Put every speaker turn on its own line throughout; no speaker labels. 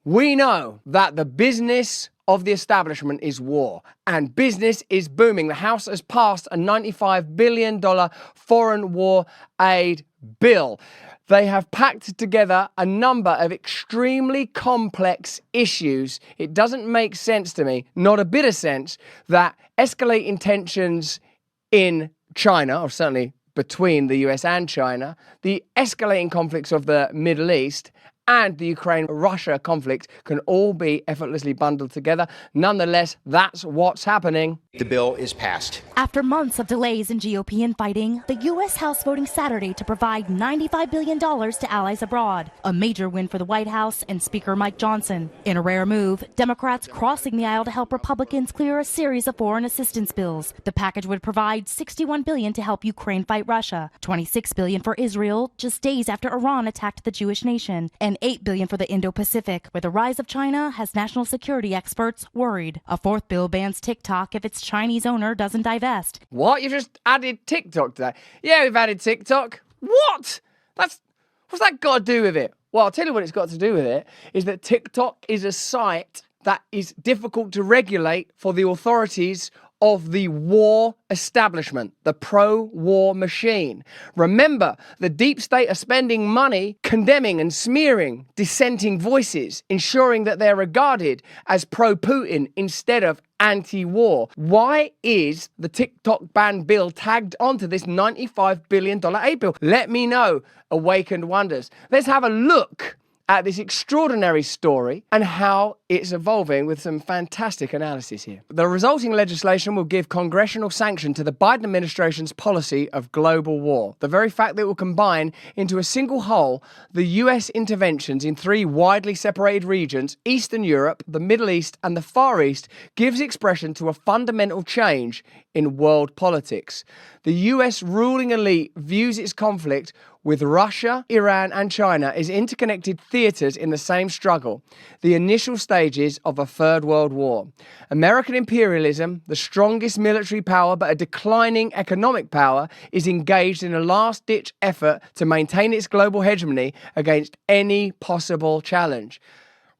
We know that the business of the establishment is war, and business is booming. The House has passed a $95 billion foreign war aid bill. They have packed together a number of extremely complex issues. It doesn't make sense to me, not a bit of sense, that escalating tensions in China, or certainly between the US and China, the escalating conflicts of the Middle East, and the Ukraine-Russia conflict can all be effortlessly bundled together. Nonetheless, that's what's happening.
The bill is passed.
After months of delays in GOP infighting, the U.S. House voting Saturday to provide $95 billion to allies abroad, a major win for the White House and Speaker Mike Johnson. In a rare move, Democrats crossing the aisle to help Republicans clear a series of foreign assistance bills. The package would provide $61 billion to help Ukraine fight Russia, $26 billion for Israel just days after Iran attacked the Jewish nation, and $8 billion for the Indo-Pacific, where the rise of China has national security experts worried. A fourth bill bans TikTok if its Chinese owner doesn't divest.
What? You've just added TikTok to that? Yeah, we've added TikTok. What? What's that got to do with it? Well, I'll tell you what it's got to do with it, is that TikTok is a site that is difficult to regulate for the authorities of the war establishment, the pro-war machine. Remember, the deep state are spending money condemning and smearing dissenting voices, ensuring that they're regarded as pro-Putin instead of anti-war. Why is the TikTok ban bill tagged onto this $95 billion aid bill? Let me know, Awakened Wonders. Let's have a look at this extraordinary story and how it's evolving with some fantastic analysis here. The resulting legislation will give congressional sanction to the Biden administration's policy of global war. The very fact that it will combine into a single whole the US interventions in three widely separated regions, Eastern Europe, the Middle East, and the Far East, gives expression to a fundamental change in world politics. The US ruling elite views its conflict with Russia, Iran, and China as interconnected theaters in the same struggle, the initial stages of a third world war. American imperialism, the strongest military power but a declining economic power, is engaged in a last-ditch effort to maintain its global hegemony against any possible challenge.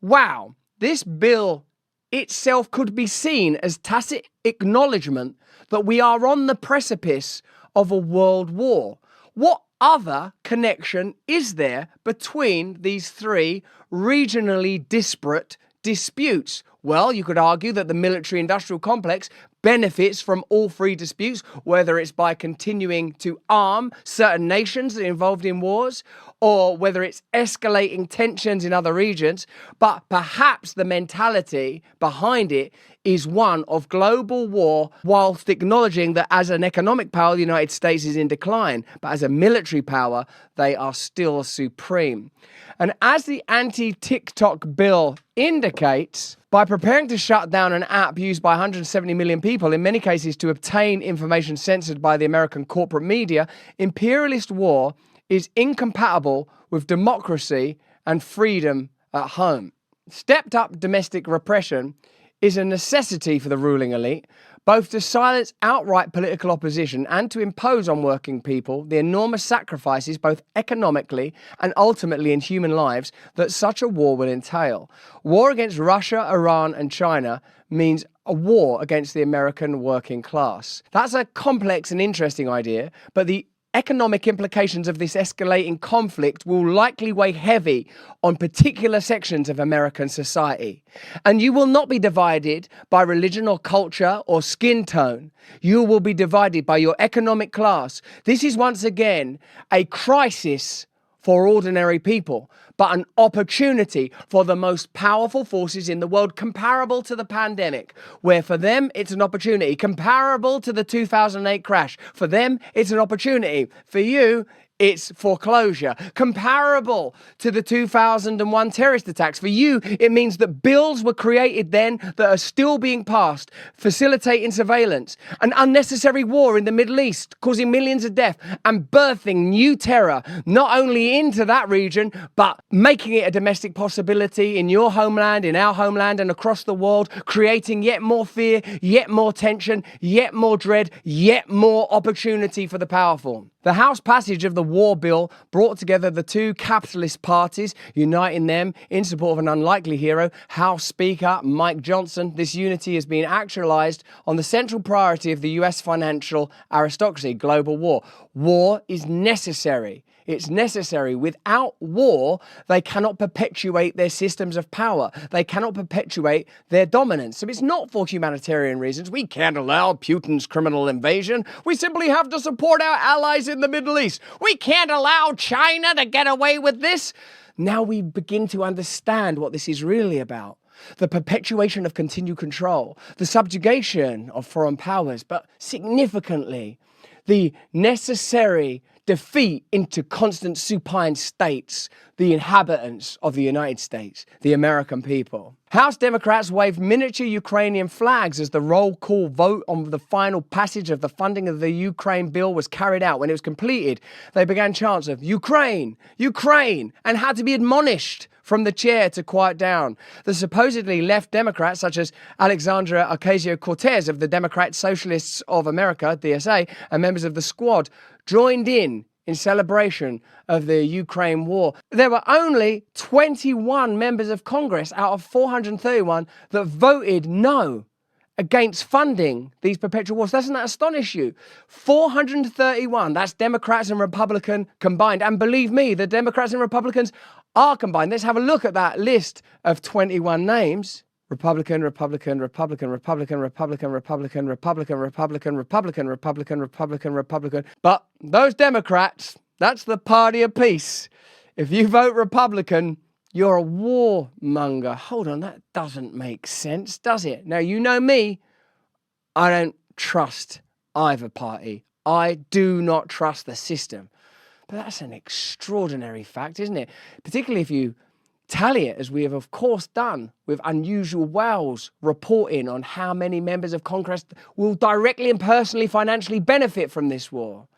Wow, this bill itself could be seen as tacit acknowledgement that we are on the precipice of a world war. What other connection is there between these three regionally disparate disputes? Well, you could argue that the military-industrial complex benefits from all three disputes, whether it's by continuing to arm certain nations that are involved in wars, or whether it's escalating tensions in other regions. But perhaps the mentality behind it is one of global war, whilst acknowledging that as an economic power, the United States is in decline, but as a military power, they are still supreme. And as the anti-TikTok bill indicates, by preparing to shut down an app used by 170 million people, in many cases to obtain information censored by the American corporate media, imperialist war is incompatible with democracy and freedom at home. Stepped up domestic repression is a necessity for the ruling elite, both to silence outright political opposition and to impose on working people the enormous sacrifices, both economically and ultimately in human lives, that such a war will entail. War against Russia, Iran, and China means a war against the American working class. That's a complex and interesting idea, but the economic implications of this escalating conflict will likely weigh heavy on particular sections of American society. And you will not be divided by religion or culture or skin tone. You will be divided by your economic class. This is once again a crisis for ordinary people, but an opportunity for the most powerful forces in the world, comparable to the pandemic, where for them it's an opportunity, comparable to the 2008 crash. For them, it's an opportunity. For you, it's foreclosure. Comparable to the 2001 terrorist attacks. For you, it means that bills were created then that are still being passed, facilitating surveillance, an unnecessary war in the Middle East, causing millions of deaths, and birthing new terror, not only into that region, but making it a domestic possibility in your homeland, in our homeland, and across the world, creating yet more fear, yet more tension, yet more dread, yet more opportunity for the powerful. The House passage of the war bill brought together the two capitalist parties, uniting them in support of an unlikely hero, House Speaker Mike Johnson. This unity has been actualized on the central priority of the US financial aristocracy, global war. War is necessary. It's necessary. Without war, they cannot perpetuate their systems of power. They cannot perpetuate their dominance. So it's not for humanitarian reasons. We can't allow Putin's criminal invasion. We simply have to support our allies in the Middle East. We can't allow China to get away with this. Now we begin to understand what this is really about. The perpetuation of continued control, the subjugation of foreign powers, but significantly, the necessary defeat into constant supine states, the inhabitants of the United States, the American people. House Democrats waved miniature Ukrainian flags as the roll call vote on the final passage of the funding of the Ukraine bill was carried out. When it was completed, they began chants of Ukraine, Ukraine, and had to be admonished from the chair to quiet down. The supposedly left Democrats, such as Alexandria Ocasio-Cortez of the Democrat Socialists of America, DSA, and members of the Squad, joined in celebration of the Ukraine war. There were only 21 members of Congress out of 431 that voted no against funding these perpetual wars. Doesn't that astonish you? 431, that's Democrats and Republican combined. And believe me, the Democrats and Republicans are combined. Let's have a look at that list of 21 names. Republican, Republican, Republican, Republican, Republican, Republican, Republican, Republican, Republican, Republican, Republican, Republican. But those Democrats, that's the party of peace. If you vote Republican, you're a warmonger. Hold on, that doesn't make sense, does it? Now, you know me, I don't trust either party. I do not trust the system. But that's an extraordinary fact, isn't it? Particularly if you tally it, as we have of course done with Unusual Wales reporting on how many members of Congress will directly and personally financially benefit from this war.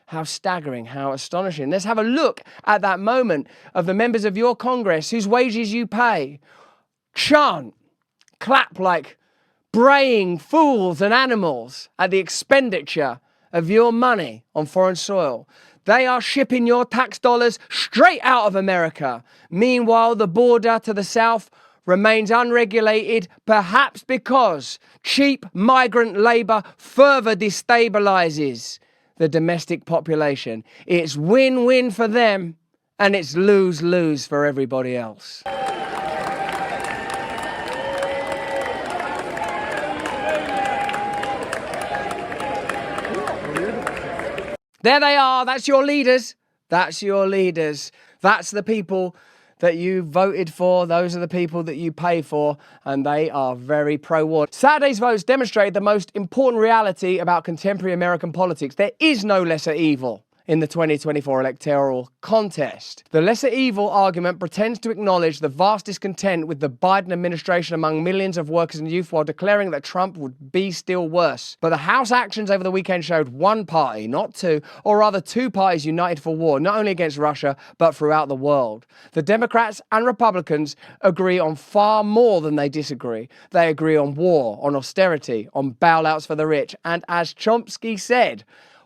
How staggering, how astonishing. Let's have a look at that moment of the members of your Congress whose wages you pay. Chant, clap like braying fools and animals at the expenditure of your money on foreign soil. They are shipping your tax dollars straight out of America. Meanwhile, the border to the south remains unregulated, perhaps because cheap migrant labour further destabilises the domestic population. It's win-win for them, and it's lose-lose for everybody else. There they are. That's your leaders. That's your leaders. That's the people that you voted for. Those are the people that you pay for, and they are very pro-war. Saturday's votes demonstrated the most important reality about contemporary American politics. There is no lesser evil in the 2024 electoral contest. The lesser evil argument pretends to acknowledge the vast discontent with the Biden administration among millions of workers and youth while declaring that Trump would be still worse. But the House actions over the weekend showed one party, not two, or rather two parties united for war, not only against Russia, but throughout the world. The Democrats and Republicans agree on far more than they disagree. They agree on war, on austerity, on bailouts for the rich, and as Chomsky said,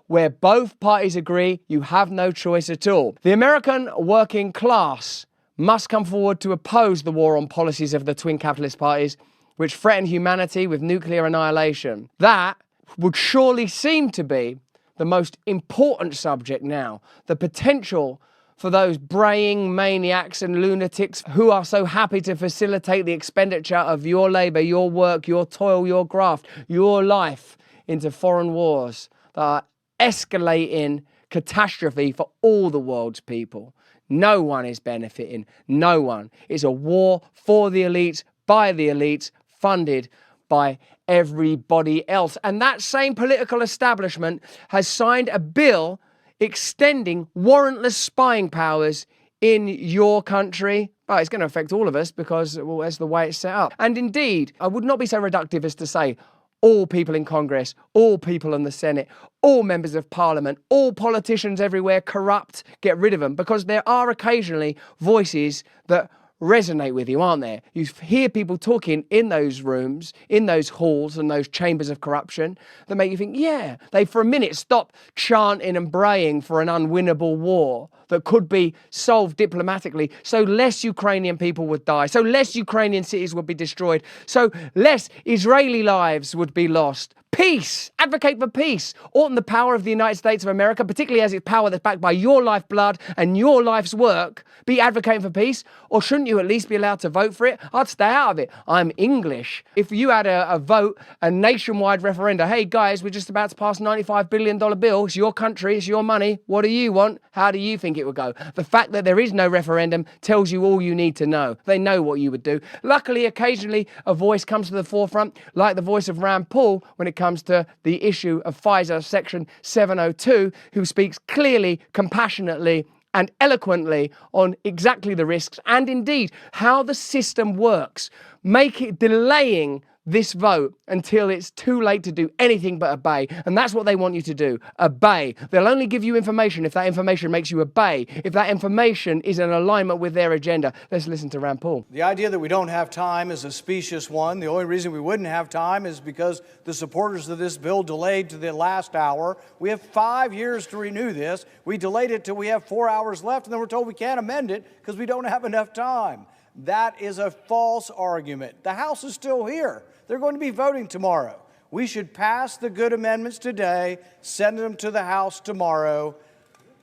where both parties agree, you have no choice at all. The American working class must come forward to oppose the war on policies of the twin capitalist parties, which threaten humanity with nuclear annihilation. That would surely seem to be the most important subject now. The potential for those braying maniacs and lunatics who are so happy to facilitate the expenditure of your labour, your work, your toil, your graft, your life into foreign wars that are escalating catastrophe for all the world's people. No one is benefiting. No one. It's a war for the elites, by the elites, funded by everybody else. And that same political establishment has signed a bill extending warrantless spying powers in your country. Well, it's going to affect all of us because, well, that's the way it's set up. And indeed, I would not be so reductive as to say all people in Congress, all people in the Senate, all members of Parliament, all politicians everywhere corrupt, get rid of them, because there are occasionally voices that resonate with you, aren't there? You hear people talking in those rooms, in those halls and those chambers of corruption that make you think, yeah, they for a minute stop chanting and braying for an unwinnable war that could be solved diplomatically, so less Ukrainian people would die, so less Ukrainian cities would be destroyed, so less Israeli lives would be lost. Peace! Advocate for peace! Oughtn't the power of the United States of America, particularly as its power that's backed by your lifeblood and your life's work, be advocating for peace? Or shouldn't you at least be allowed to vote for it? I'd stay out of it. I'm English. If you had a vote, a nationwide referenda, hey guys, we're just about to pass a $95 billion bill, it's your country, it's your money, what do you want? How do you think it would go? The fact that there is no referendum tells you all you need to know. They know what you would do. Luckily, occasionally, a voice comes to the forefront, like the voice of Rand Paul when it comes to the issue of FISA Section 702, who speaks clearly, compassionately, and eloquently on exactly the risks and indeed how the system works. Make it delaying this vote until it's too late to do anything but obey. And that's what they want you to do. Obey. They'll only give you information if that information makes you obey, if that information is in alignment with their agenda. Let's listen to Rand Paul.
The idea that we don't have time is a specious one. The only reason we wouldn't have time is because the supporters of this bill delayed to the last hour. We have 5 years to renew this. We delayed it till we have 4 hours left, and then we're told we can't amend it because we don't have enough time. That is a false argument. The House is still here. They're going to be voting tomorrow. We should pass the good amendments today, send them to the House tomorrow.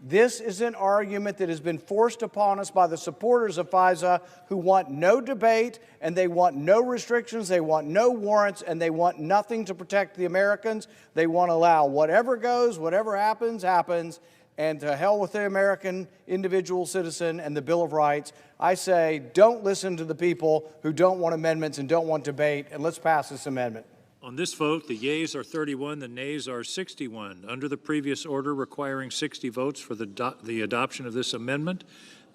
This is an argument that has been forced upon us by the supporters of FISA who want no debate and they want no restrictions, they want no warrants, and they want nothing to protect the Americans. They want to allow whatever goes, whatever happens, happens, and to hell with the American individual citizen and the Bill of Rights. I say don't listen to the people who don't want amendments and don't want debate, and let's pass this amendment.
On this vote, the yeas are 31, the nays are 61. Under the previous order requiring 60 votes for the adoption of this amendment,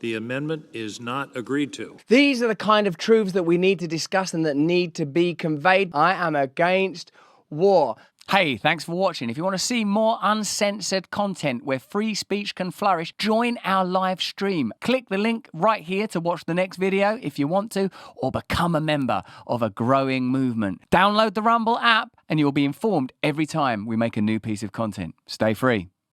the amendment is not agreed to.
These are the kind of truths that we need to discuss and that need to be conveyed. I am against war. Hey, thanks for watching. If you want to see more uncensored content where free speech can flourish, join our live stream. Click the link right here to watch the next video if you want to, or become a member of a growing movement. Download the Rumble app and you'll be informed every time we make a new piece of content. Stay free.